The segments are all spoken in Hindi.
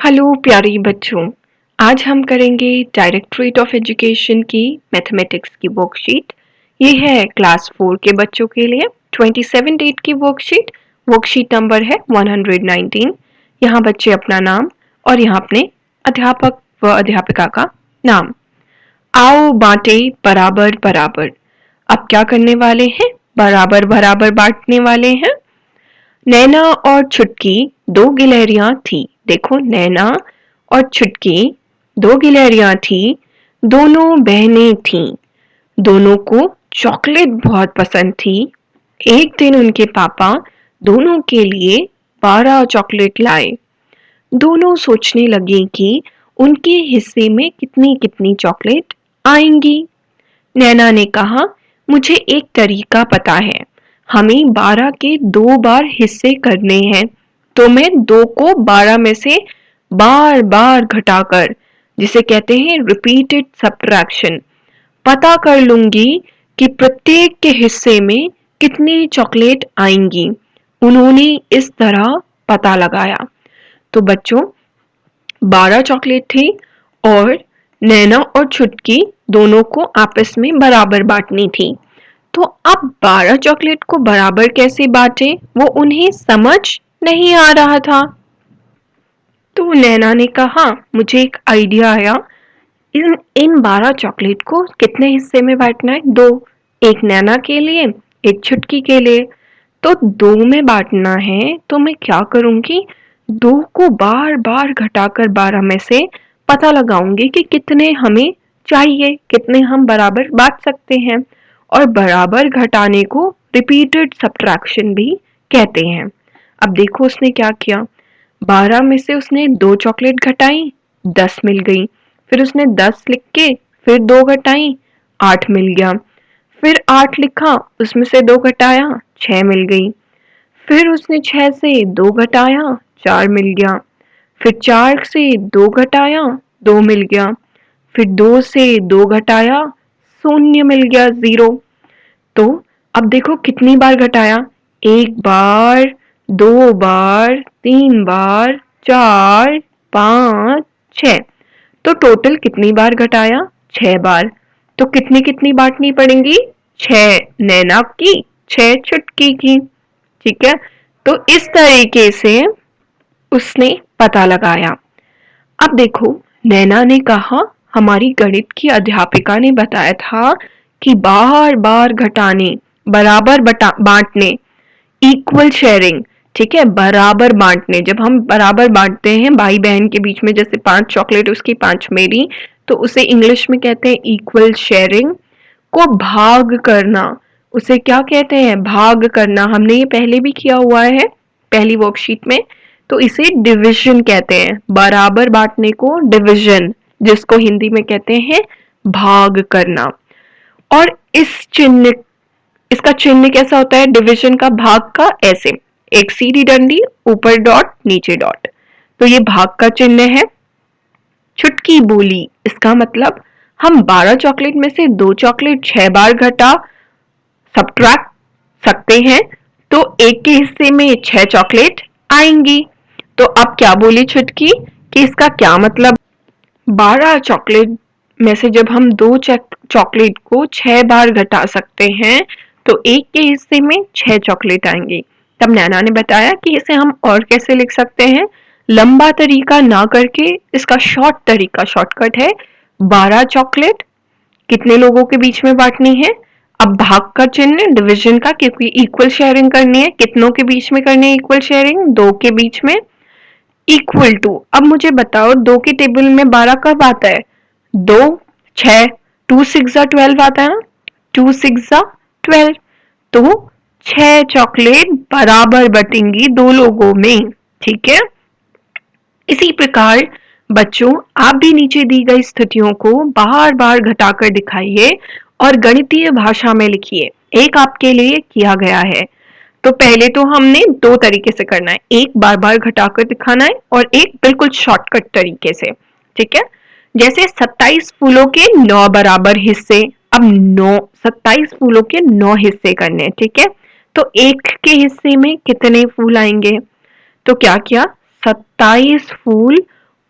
हेलो प्यारे बच्चों। आज हम करेंगे डायरेक्टरेट ऑफ एजुकेशन की मैथमेटिक्स की वर्कशीट। ये है क्लास 4 के बच्चों के लिए 27 डेट की वर्कशीट। वर्कशीट नंबर है 119। यहाँ बच्चे अपना नाम और यहाँ अपने अध्यापक व अध्यापिका का नाम। आओ बांटे बराबर बराबर। अब क्या करने वाले हैं? बराबर बराबर बांटने वाले हैं। नैना और छुटकी दो गिलहरियां थी। देखो, नैना और छुटकी दो गिलहरियां थी। दोनों बहनें थीं। दोनों को चॉकलेट बहुत पसंद थी। एक दिन उनके पापा दोनों के लिए 12 चॉकलेट लाए। दोनों सोचने लगे कि उनके हिस्से में कितनी कितनी चॉकलेट आएंगी। नैना ने कहा, मुझे एक तरीका पता है। हमें 12 के 2 बार हिस्से करने हैं, तो मैं 2 को 12 में से बार बार घटाकर, जिसे कहते हैं रिपीटेड सब्ट्रैक्शन, पता कर लूंगी कि प्रत्येक के हिस्से में कितनी चॉकलेट आएंगी। उन्होंने इस तरह पता लगाया। तो बच्चों, 12 चॉकलेट थी और नैना और छुटकी दोनों को आपस में बराबर बांटनी थी। तो अब 12 चॉकलेट को बराबर कैसे बांटे, वो उन्हें समझ नहीं आ रहा था। तो नैना ने कहा, मुझे एक आइडिया आया। इन इन 12 चॉकलेट को कितने हिस्से में बांटना है? 2। एक नैना के लिए, एक छुटकी के लिए। तो 2 में बांटना है, तो मैं क्या करूंगी? 2 को बार बार घटाकर 12 में से पता लगाऊंगी कि कितने हमें चाहिए, कितने हम बराबर बांट सकते हैं। और बराबर घटाने को रिपीटेड सब्ट्रैक्शन भी कहते हैं। अब देखो उसने क्या किया। 12 में से उसने 2 चॉकलेट घटाई, 10 मिल गई। फिर उसने 10 लिख के फिर 2 घटाई, 8 मिल गया। फिर 8 लिखा, उसमें से 2 घटाया, 6 मिल गई। फिर उसने 6 से 2 घटाया, 4 मिल गया। फिर 4 से 2 घटाया, 2 मिल गया। फिर 2 से 2 घटाया, शून्य मिल गया, 0। तो अब देखो कितनी बार घटाया। 1 बार, 2 बार, 3 बार, 4, 5, 6। तो टोटल कितनी बार घटाया? 6 बार। तो कितनी कितनी बांटनी पड़ेंगी? 6 नैना की, 6 छुटकी की। ठीक है। तो इस तरीके से उसने पता लगाया। अब देखो, नैना ने कहा, हमारी गणित की अध्यापिका ने बताया था कि बार बार घटाने, बराबर बांटने, इक्वल शेयरिंग। ठीक है, बराबर बांटने, जब हम बराबर बांटते हैं भाई बहन के बीच में, जैसे 5 चॉकलेट उसकी 5 मेरी, तो उसे इंग्लिश में कहते हैं इक्वल शेयरिंग। को भाग करना, उसे क्या कहते हैं? भाग करना। हमने ये पहले भी किया हुआ है पहली वर्कशीट में। तो इसे डिवीजन कहते हैं। बराबर बांटने को डिवीजन, जिसको हिंदी में कहते हैं भाग करना। और इसका चिन्ह कैसा होता है डिवीजन का, भाग का? ऐसे, एक सीधी डंडी, ऊपर डॉट, नीचे डॉट। तो ये भाग का चिन्ह है। छुटकी बोली, इसका मतलब हम 12 चॉकलेट में से 2 चॉकलेट 6 बार घटा सब्ट्रैक्ट सकते हैं, तो एक के हिस्से में 6 चॉकलेट आएंगी। तो अब क्या बोली छुटकी कि इसका क्या मतलब? 12 चॉकलेट में से जब हम 2 चॉकलेट को 6 बार घटा सकते हैं, तो एक के हिस्से में 6 चॉकलेट आएंगी। तब नैना ने बताया कि इसे हम और कैसे लिख सकते हैं। लंबा तरीका ना करके इसका शॉर्ट तरीका, शॉर्टकट है 12 चॉकलेट कितने लोगों के बीच में बांटनी है। अब भाग का चिन्ह डिवीजन का, क्योंकि इक्वल शेयरिंग करनी है। कितनों के बीच में करनी है इक्वल शेयरिंग? 2 के बीच में। इक्वल टू, अब मुझे बताओ 2 के टेबल में 12 कब आता है? 2, 6, 2 6 12 आता है ना। 2 6 12। तो 6 चॉकलेट बराबर बटेंगी 2 लोगों में। ठीक है। इसी प्रकार बच्चों, आप भी नीचे दी गई स्थितियों को बार बार घटाकर दिखाइए और गणितीय भाषा में लिखिए। एक आपके लिए किया गया है। तो पहले तो हमने 2 तरीके से करना है, एक बार बार घटाकर दिखाना है और एक बिल्कुल शॉर्टकट तरीके से। ठीक है। जैसे 27 फूलों के 9 बराबर हिस्से। अब 9, 27 फूलों के 9 हिस्से करने हैं। ठीक है। तो एक के हिस्से में कितने फूल आएंगे? तो क्या किया, 27 फूल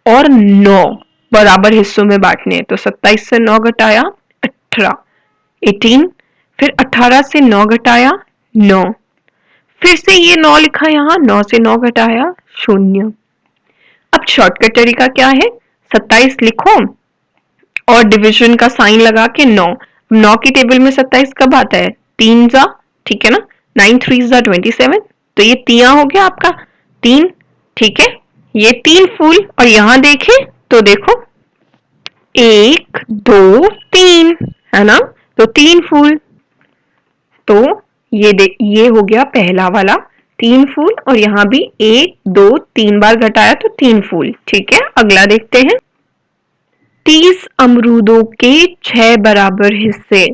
और 9 बराबर हिस्सों में बांटने हैं। तो 27 से 9 घटाया 18, 18। फिर 18 से 9 घटाया 9, फिर से ये 9 लिखा यहाँ, 9 से 9 घटाया 0। अब शॉर्टकट तरीका क्या है, 27 लिखो और डिवीजन का साइन लगा के 9, 9 की टेबल में 27 कब आता है, 3 जा, ठीक है ना, 9 3 जा 27, तो ये तिया हो गया आपका 3, ठीक है। ये 3 फूल, और यहां देखें तो देखो 1 2 3, है ना, तो 3 फूल। तो ये हो गया पहला वाला 3 फूल, और यहाँ भी 1 2 3 बार घटाया तो 3 फूल, ठीक है। अगला देखते हैं, 30 अमरूदों के 6 बराबर हिस्से।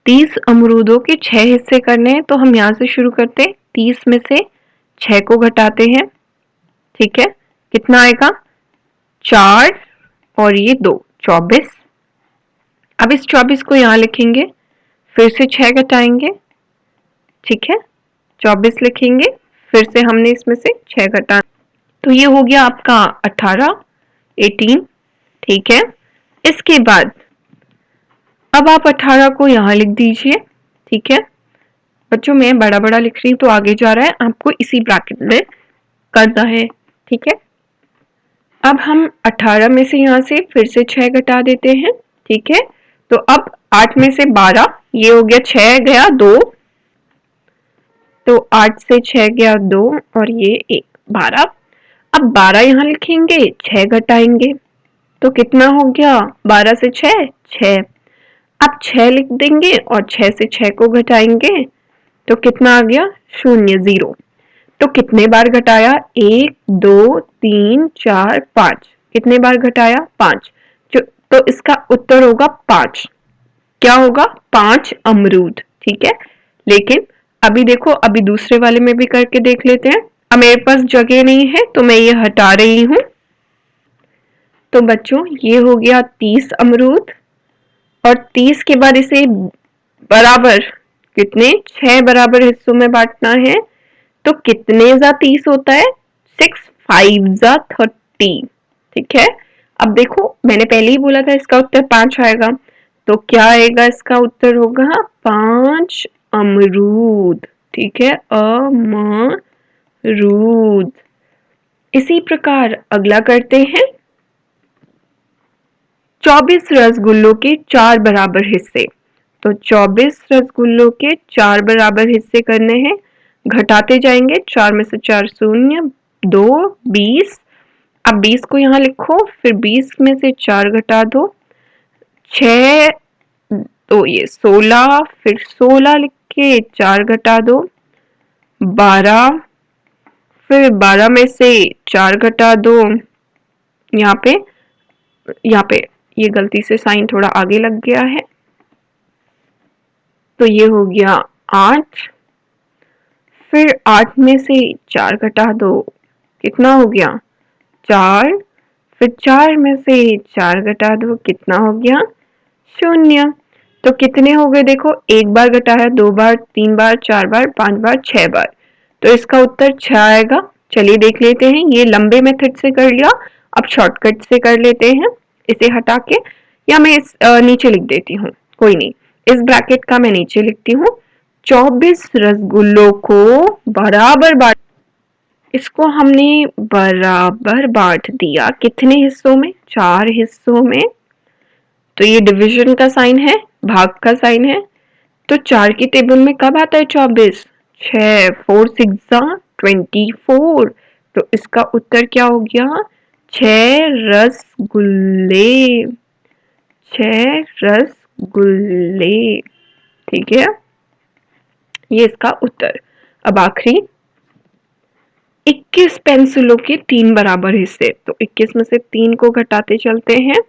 30 अमरूदों के 6 हिस्से करने हैं, तो हम यहां से शुरू करते हैं, 30 में से 6 को घटाते हैं, ठीक है। कितना आएगा, 4 और ये 2, 24। अब इस 24 को यहां लिखेंगे, फिर से 6 घटाएंगे, ठीक है, 24 लिखेंगे, फिर से हमने इसमें से 6 घटा, तो ये हो गया आपका 18, 18, ठीक है। इसके बाद अब आप 18 को यहां लिख दीजिए, ठीक है। बच्चों मैं बड़ा बड़ा लिख रही हूं तो आगे जा रहा है, आपको इसी ब्रैकेट में करना है, ठीक है। अब हम 18 में से यहां से फिर से 6 घटा देते हैं, ठीक है। तो अब 8 में से 12, ये हो गया 6 गया 2, तो 8 से 6 गया 2 और ये 1, 12। अब 12 यहां लिखेंगे, 6 घटाएंगे, तो कितना हो गया, 12 से 6 6। अब 6 लिख देंगे और 6 से 6 को घटाएंगे, तो कितना आ गया, 0 0। तो कितने बार घटाया, 1 2 3 4 5, कितने बार घटाया, 5। तो इसका उत्तर होगा 5, क्या होगा, 5 अमरूद, ठीक है। लेकिन अभी देखो, अभी दूसरे वाले में भी करके देख लेते हैं। अब मेरे पास जगह नहीं है तो मैं ये हटा रही हूं। तो बच्चों ये हो गया 30 अमरूद, और 30 के बाद इसे बराबर कितने, 6 बराबर हिस्सों में बांटना है। तो कितने जा 30 होता है, 6 5 जा 30, ठीक है। अब देखो मैंने पहले ही बोला था इसका उत्तर 5 आएगा, तो क्या आएगा, इसका उत्तर होगा 5 अमरूद, ठीक है, अमरूद। इसी प्रकार अगला करते हैं, 24 रसगुल्लों के 4 बराबर हिस्से। तो 24 रसगुल्लों के 4 बराबर हिस्से करने हैं, घटाते जाएंगे, 4 में से 4 0, 2 20। अब 20 को यहाँ लिखो, फिर 20 में से 4 घटा दो, 6, तो ये 16, फिर 16 लिख के 4 घटा दो, 12, फिर 12 में से 4 घटा दो, यहाँ पे ये गलती से साइन थोड़ा आगे लग गया है, तो ये हो गया 8, फिर 8 में से 4 घटा दो, कितना हो गया, 4, फिर 4 में से 4 घटा दो, कितना हो गया, 0। तो कितने हो गए, देखो एक बार घटाया, 2 बार, 3 बार, 4 बार, 5 बार, 6 बार, तो इसका उत्तर 6 आएगा। चलिए देख लेते हैं, ये लंबे मेथड से कर लिया, अब शॉर्टकट से कर लेते हैं इसे हटा के, या मैं इस नीचे लिख देती हूँ, कोई नहीं, इस ब्रैकेट का मैं नीचे लिखती हूँ। 24 रसगुल्लों को बराबर बांट, इसको हमने बराबर बांट दिया, कितने हिस्सों में, 4 हिस्सों में। तो ये डिवीजन का साइन है, भाग का साइन है, तो 4 की टेबल में कब आता है 24, 6 4 6 जा 24, तो इसका उत्तर क्या हो गया, 6 रसगुल्ले, 6 रसगुल्ले, ठीक है, ये इसका उत्तर। अब आखिरी, 21 पेंसिलों के 3 बराबर हिस्से। तो 21 में से 3 को घटाते चलते हैं,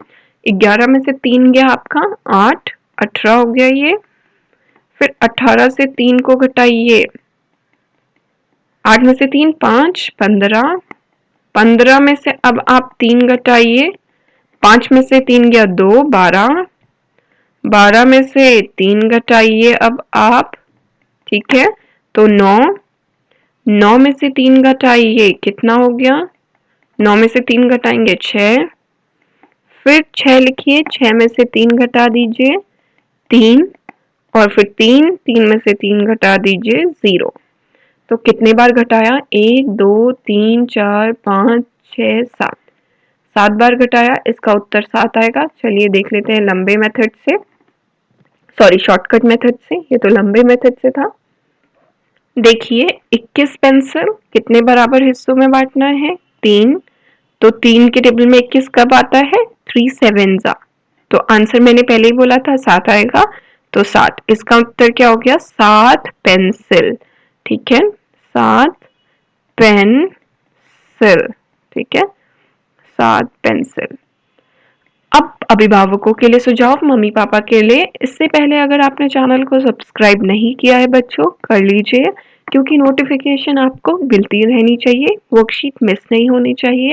11 में से 3 गया आपका 8, 18 हो गया ये, फिर 18 से 3 को घटाइए, 8 में से 3 5, 15, 15 में से अब आप 3 घटाइए, 5 में से 3 गया 2, 12, 12 में से 3 घटाइए अब आप, ठीक है, तो 9, 9 में से 3 घटाइए, कितना हो गया, 9 में से 3 घटाएंगे 6, फिर 6 लिखिए, 6 में से 3 घटा दीजिए 3, और फिर 3 में से 3 घटा दीजिए 0। तो कितने बार घटाया? 1 2 3 4 5 6 7, 7 बार घटाया। इसका उत्तर 7 आएगा। चलिए देख लेते हैं लंबे मेथड से, सॉरी शॉर्टकट मेथड से, ये तो लंबे मेथड से था। देखिए 21 पेंसिल कितने बराबर हिस्सों में बांटना है? 3। तो 3 के टेबल में 21 कब आता है? 3 7 जा। तो आंसर मैंने पहले ही बोला था 7 आएगा, तो 7। इसका उत्तर क्या हो गया? 7 पेंसिल। ठीक है, 7 पेंसिल। ठीक है, 7 पेंसिल। अब अभिभावकों के लिए सुझाव, मम्मी पापा के लिए, इससे पहले अगर आपने चैनल को सब्सक्राइब नहीं किया है बच्चों, कर लीजिए, क्योंकि नोटिफिकेशन आपको मिलती रहनी चाहिए, वर्कशीट मिस नहीं होनी चाहिए।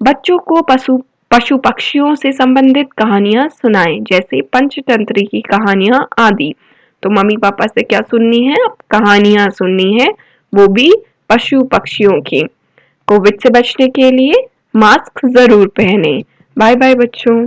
बच्चों को पशु पक्षियों से संबंधित कहानियां सुनाएं, जैसे पंचतंत्र की कहानियां आदि। तो मम्मी पापा से क्या सुननी है? कहानियां सुननी है, वो भी पशु पक्षियों की। कोविड से बचने के लिए मास्क जरूर पहने। बाय बाय बच्चों।